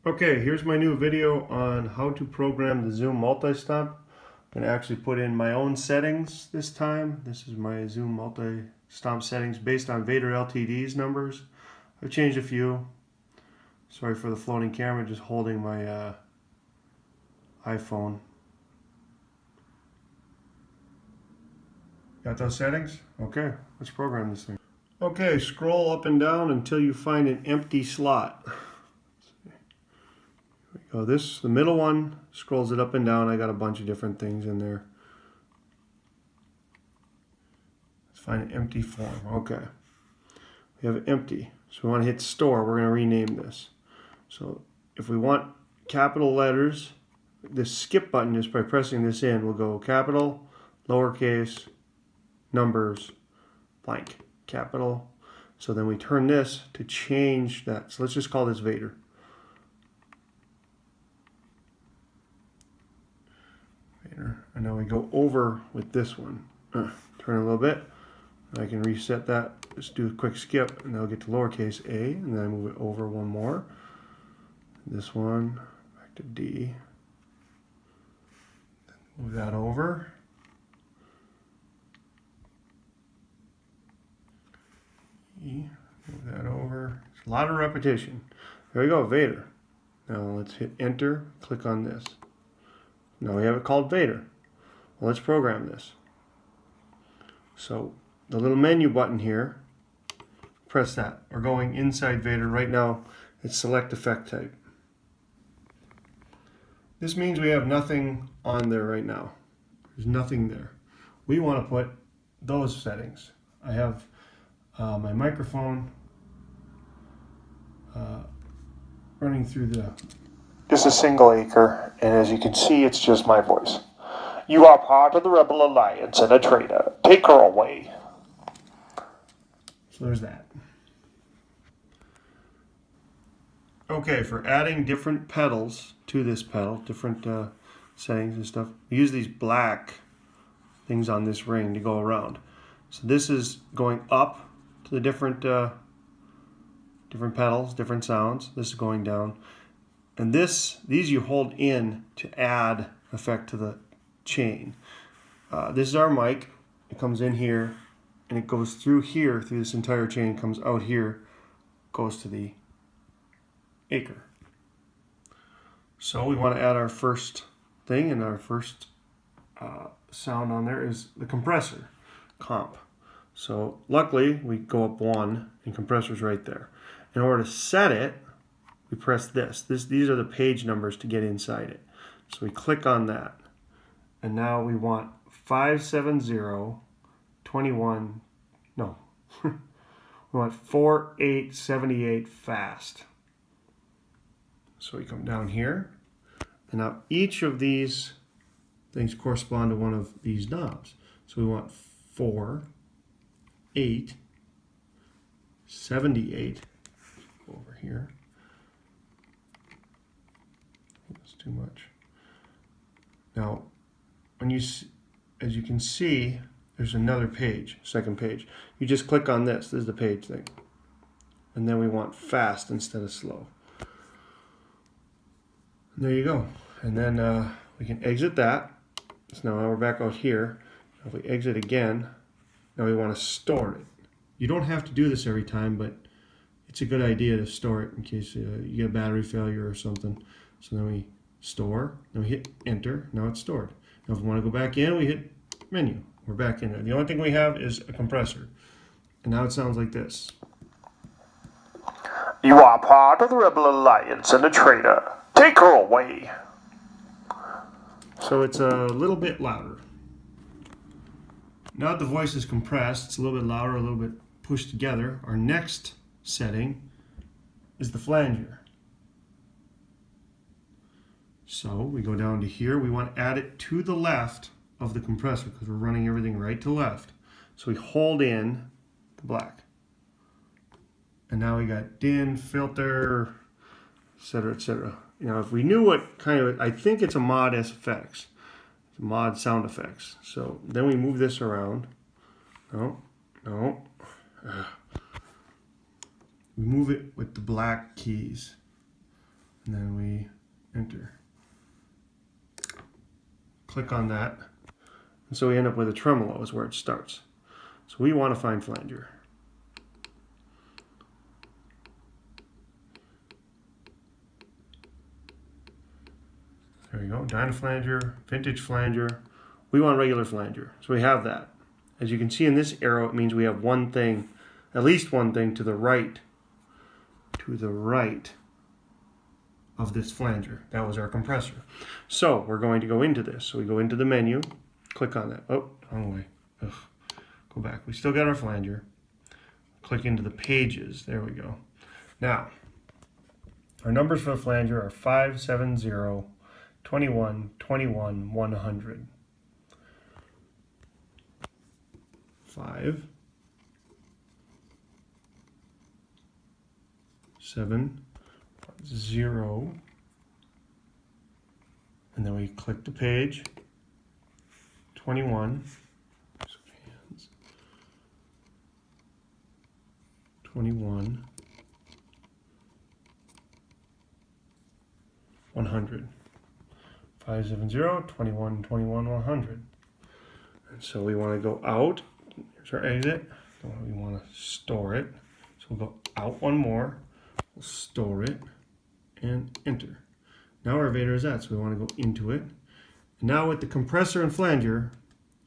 Okay, here's my new video on how to program the Zoom Multistomp. I'm going to actually put in my own settings this time. This is my Zoom Multistomp settings based on Vader LTD's numbers. I've changed a few. Sorry for the floating camera, just holding my iPhone. Got those settings? Okay, let's program this thing. Okay, scroll up and down until you find an empty slot. Oh, the middle one scrolls it up and down. I got a bunch of different things in there. Let's find an empty form. Okay. We have empty. So we want to hit store. We're going to rename this. So if we want capital letters, this skip button is by pressing this in. We'll go capital, lowercase, numbers, blank, capital. So then we turn this to change that. So let's just call this Vader. And now we go over with this one. Turn a little bit. I can reset that. Just do a quick skip, and I'll get to lowercase a, and then I move it over one more. This one back to D. Move that over. E. Move that over. It's a lot of repetition. There we go, Vader. Now let's hit enter. Click on this. Now we have it called Vader. Well, let's program this. So the little menu button here, press that. We're going inside Vader. Right now it's select effect type. This means we have nothing on there right now. There's nothing there. We want to put those settings. I have my microphone running through the... This is single acre, and as you can see, it's just my voice. You are part of the Rebel Alliance and a traitor. Take her away. So there's that. Okay, for adding different pedals to this pedal, different settings and stuff, we use these black things on this ring to go around. So this is going up to the different pedals, different sounds. This is going down. And these you hold in to add effect to the chain. This is our mic. It comes in here, and it goes through here, through this entire chain, comes out here, goes to the acre. So we want to add our first thing, and our first sound on there is the compressor, comp. So luckily, we go up one, and compressor's right there. In order to set it, we press this. These are the page numbers to get inside it. So we click on that. And now we want 57021, no. We want 4878 fast. So we come down here. And now each of these things correspond to one of these knobs. So we want 4, 8, 78. Over here. That's too much. Now, as you can see, there's another page, second page. You just click on this. This is the page thing. And then we want fast instead of slow. And there you go. And then we can exit that. So now we're back out here. If we exit again, now we want to store it. You don't have to do this every time, but it's a good idea to store it in case you get a battery failure or something. So then we store, then we hit enter, now it's stored. Now if we want to go back in, we hit menu. We're back in there. The only thing we have is a compressor. And now it sounds like this. You are part of the Rebel Alliance and a traitor. Take her away. So it's a little bit louder. Now that the voice is compressed, it's a little bit louder, a little bit pushed together. Our next setting is the flanger. So we go down to here. We want to add it to the left of the compressor because we're running everything right to left. So we hold in the black. And now we got din, filter, etc., etc. You know, if we knew what kind of, I think it's a mod effects. It's a mod sound effects. So then we move this around. No. We move it with the black keys. and then we enter. Click on that. And so we end up with a tremolo is where it starts. So we want to find flanger. There we go, Dyna flanger, vintage flanger. We want regular flanger, so we have that. As you can see in this arrow, it means we have one thing, at least one thing to the right of this flanger. That was our compressor. So we're going to go into this. So we go into the menu, click on that. Oh, wrong way. Ugh. Go back. We still got our flanger. Click into the pages. There we go. Now, our numbers for the flanger are 5, 7, 0, 21, 21, 100. 5, 7, 0, and then we click the page. 21, 21, 100. 5, 7, 0, 21, 21, 100. And so we want to go out. Here's our exit. We want to store it. So we'll go out one more. We'll store it and enter. Now our Vader is at, so we want to go into it. And now with the compressor and flanger,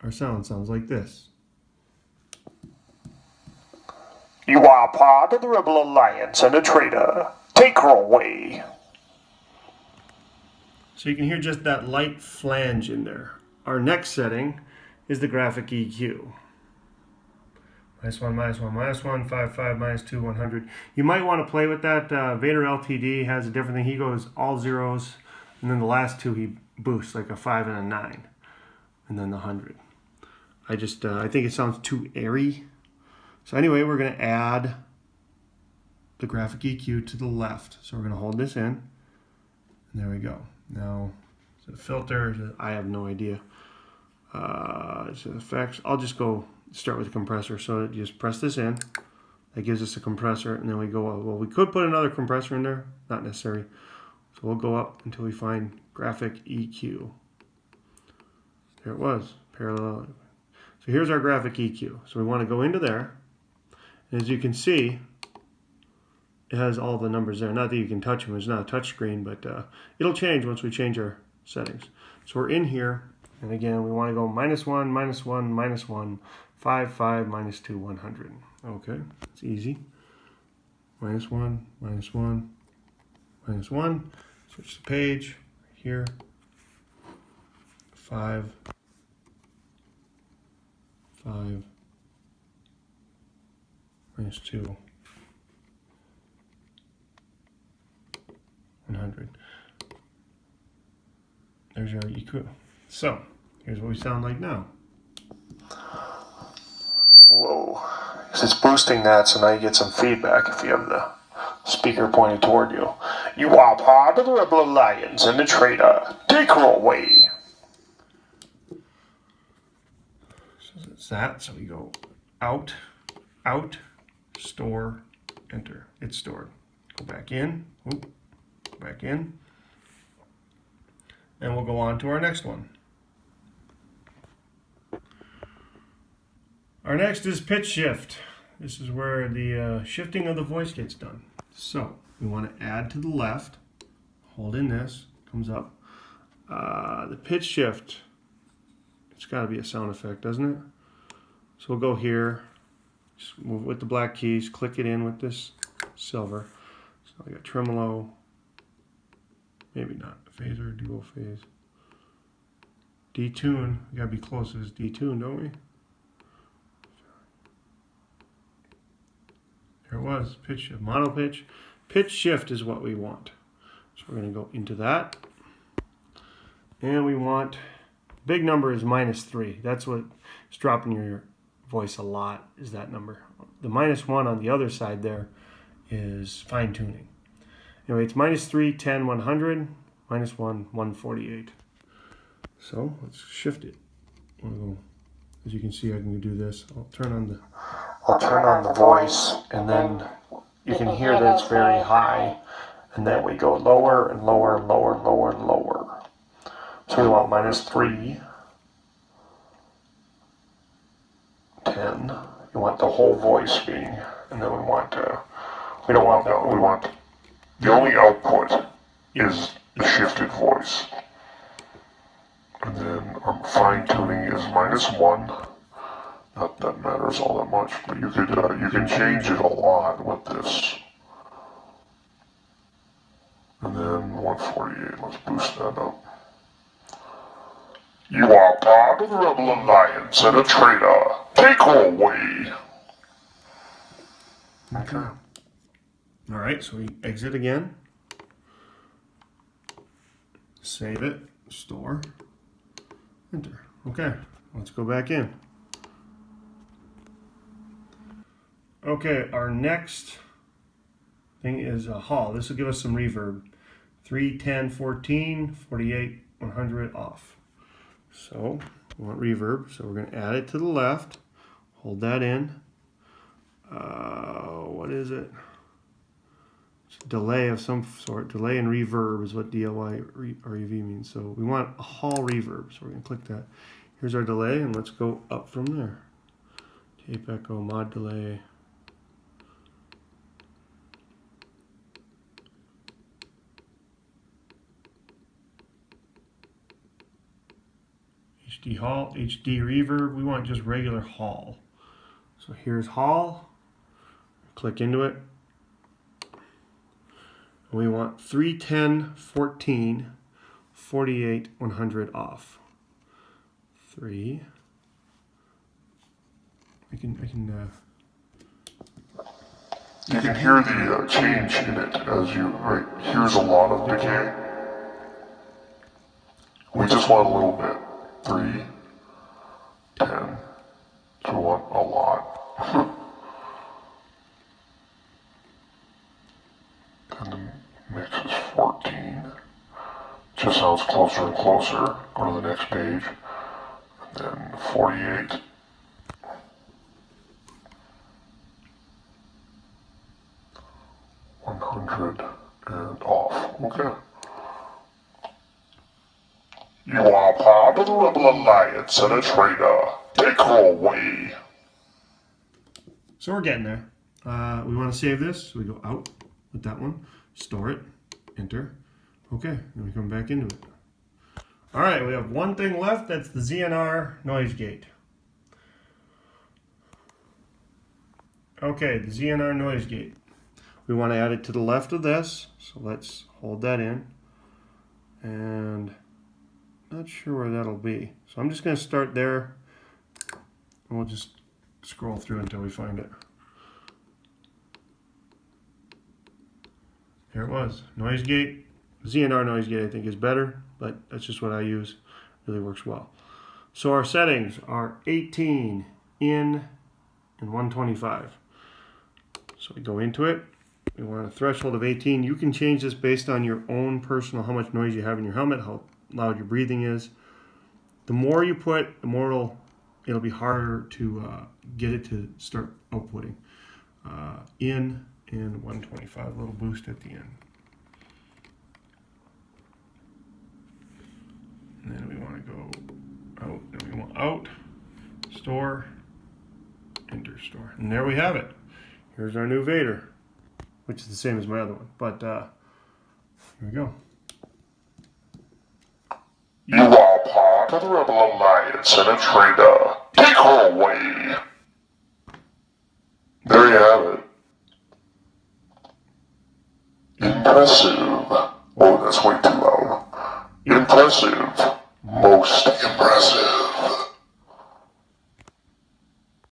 our sound sounds like this. You are part of the Rebel Alliance and a traitor. Take her away. So you can hear just that light flange in there. Our next setting is the graphic EQ. -1, -1, -1, 5, 5, -2, 100. You might want to play with that. Vader LTD has a different thing. He goes all zeros, and then the last two he boosts, like a 5 and a 9, and then the 100. I think it sounds too airy. So anyway, we're going to add the graphic EQ to the left. So we're going to hold this in, and there we go. Now, is it a filter? I have no idea. It's effects. I'll just go start with the compressor. So just press this in. That gives us a compressor, and then we go, well, we could put another compressor in there. Not necessary. So we'll go up until we find graphic EQ. There it was, parallel. So here's our graphic EQ. So we want to go into there. And as you can see, it has all the numbers there. Not that you can touch them. It's not a touch screen, but it'll change once we change our settings. So we're in here. And again, we want to go -1, -1, -1, 5, 5, -2, 100. Okay, it's easy. -1, -1, -1. Switch the page here. 5, 5, -2, 100. There's your EQ. So, here's what we sound like now. Whoa. It's boosting that, so now you get some feedback if you have the speaker pointed toward you. You are part of the Rebel Alliance and a traitor. Take her away. So that's that. So we go out, out, store, enter. It's stored. Go back in. Oop, go back in. And we'll go on to our next one. Our next is pitch shift. This is where the shifting of the voice gets done. So we want to add to the left, hold in this, comes up. The pitch shift, it's got to be a sound effect, doesn't it? So we'll go here, just move with the black keys, click it in with this silver. So I got tremolo, maybe not, phaser, dual phase. Detune, we got to be close to this detune, don't we? There it was, pitch shift, mono pitch. Pitch shift is what we want. So we're going to go into that. And we want, big number is -3. That's what's dropping your voice a lot, is that number. The -1 on the other side there is fine tuning. Anyway, it's -3, 10, 100, -1, 148. So let's shift it. As you can see, I can do this. I'll turn on the voice, and then you can hear that it's very high, And then we go lower and lower and lower and lower and lower. So we want -3, 10. You want the whole voice being, and then we don't want that. We want the only output is the shifted voice. And then our fine tuning is -1. Not that matters all that much, but you can change it a lot with this. And then 148. Let's boost that up. You are part of the Rebel Alliance and a traitor. Take her away. Okay. All right, so we exit again. Save it. Store. Enter. Okay, let's go back in. Okay, our next thing is a hall. This will give us some reverb. 3, 10, 14, 48, 100 off. So we want reverb, so we're going to add it to the left. Hold that in. What is it? It's a delay of some sort. Delay and reverb is what DLY REV means. So we want a hall reverb. So we're going to click that. Here's our delay, and let's go up from there. Tape echo, mod delay. HD hall, HD reverb. We want just regular hall. So here's hall. Click into it. We want 3, 10, 14, 48, 100 off. 3. You can hear the change in it as you, right, here's a lot of decay. We just want a little bit. 3, 10, so we want a lot. And the mix is 14. Just sounds closer and closer. Go to the next page. And then 48. $100 and off. Okay. You are part of the Rebel Alliance and a traitor. Take her away. So we're getting there. We want to save this, so we go out with that one, store it, enter. Okay, then we come back into it. All right, we have one thing left. That's the ZNR noise gate. Okay, the ZNR noise gate. We want to add it to the left of this, so let's hold that in. And not sure where that'll be. So I'm just going to start there, and we'll just scroll through until we find it. Here it was. Noise gate. ZNR noise gate I think is better, but that's just what I use. Really works well. So our settings are 18, in, and 125. So we go into it. We want a threshold of 18. You can change this based on your own personal, how much noise you have in your helmet, how loud your breathing is. The more you put, the more it'll be harder to get it to start outputting. In and 125, a little boost at the end. And then we want to go out, then we want out, store, enter store. And there we have it. Here's our new Vader, which is the same as my other one, but here we go. You are part of the Rebel Alliance and a traitor. Take her away. There you have it. Impressive. Oh, that's way too loud. Impressive. Most impressive.